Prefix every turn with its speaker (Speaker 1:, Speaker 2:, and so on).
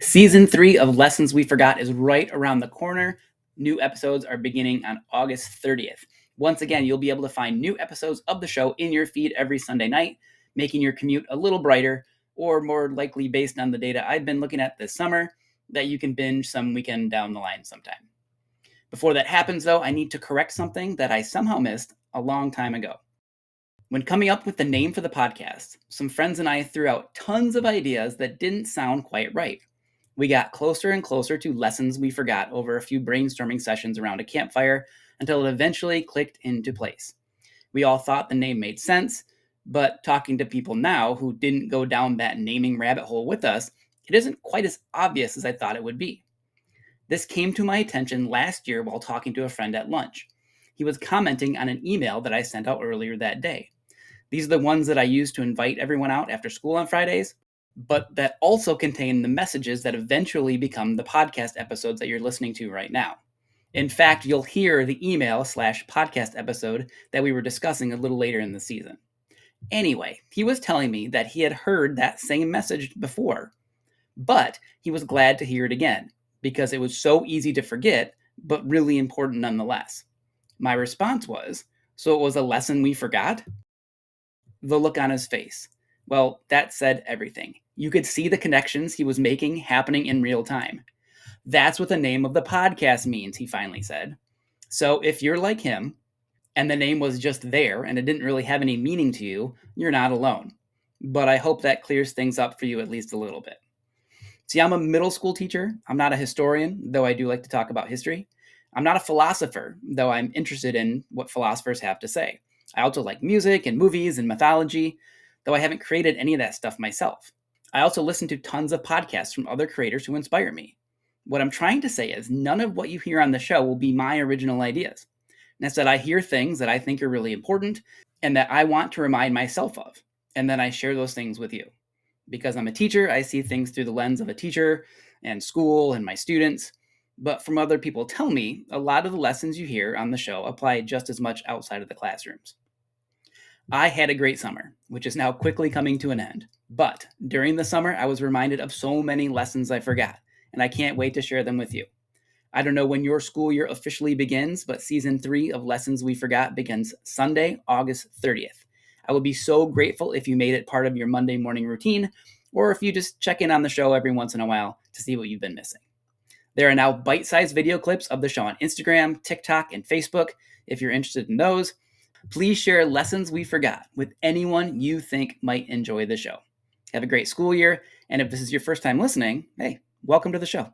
Speaker 1: Season 3 of Lessons We Forgot is right around the corner. New episodes are beginning on August 30th. Once again, you'll be able to find new episodes of the show in your feed every Sunday night, making your commute a little brighter, or more likely based on the data I've been looking at this summer, that you can binge some weekend down the line sometime. Before that happens, though, I need to correct something that I somehow missed a long time ago. When coming up with the name for the podcast, some friends and I threw out tons of ideas that didn't sound quite right. We got closer and closer to Lessons We Forgot over a few brainstorming sessions around a campfire until it eventually clicked into place. We all thought the name made sense, but talking to people now who didn't go down that naming rabbit hole with us, it isn't quite as obvious as I thought it would be. This came to my attention last year while talking to a friend at lunch. He was commenting on an email that I sent out earlier that day. These are the ones that I use to invite everyone out after school on Fridays, but that also contain the messages that eventually become the podcast episodes that you're listening to right now. In fact, you'll hear the email/podcast episode that we were discussing a little later in the season. Anyway, he was telling me that he had heard that same message before, but he was glad to hear it again because it was so easy to forget, but really important nonetheless. My response was, so it was a lesson we forgot? The look on his face. Well, that said everything. You could see the connections he was making happening in real time. That's what the name of the podcast means, he finally said. So if you're like him, and the name was just there and it didn't really have any meaning to you, you're not alone. But I hope that clears things up for you at least a little bit. See, I'm a middle school teacher. I'm not a historian, though I do like to talk about history. I'm not a philosopher, though I'm interested in what philosophers have to say. I also like music and movies and mythology, though I haven't created any of that stuff myself. I also listen to tons of podcasts from other creators who inspire me. What I'm trying to say is none of what you hear on the show will be my original ideas. Instead, I hear things that I think are really important and that I want to remind myself of, and then I share those things with you. Because I'm a teacher, I see things through the lens of a teacher and school and my students. But from other people tell me, a lot of the lessons you hear on the show apply just as much outside of the classrooms. I had a great summer, which is now quickly coming to an end. But during the summer, I was reminded of so many lessons I forgot, and I can't wait to share them with you. I don't know when your school year officially begins, but season 3 of Lessons We Forgot begins Sunday, August 30th. I would be so grateful if you made it part of your Monday morning routine, or if you just check in on the show every once in a while to see what you've been missing. There are now bite-sized video clips of the show on Instagram, TikTok, and Facebook. If you're interested in those, please share Lessons We Forgot with anyone you think might enjoy the show. Have a great school year, and if this is your first time listening, hey, welcome to the show.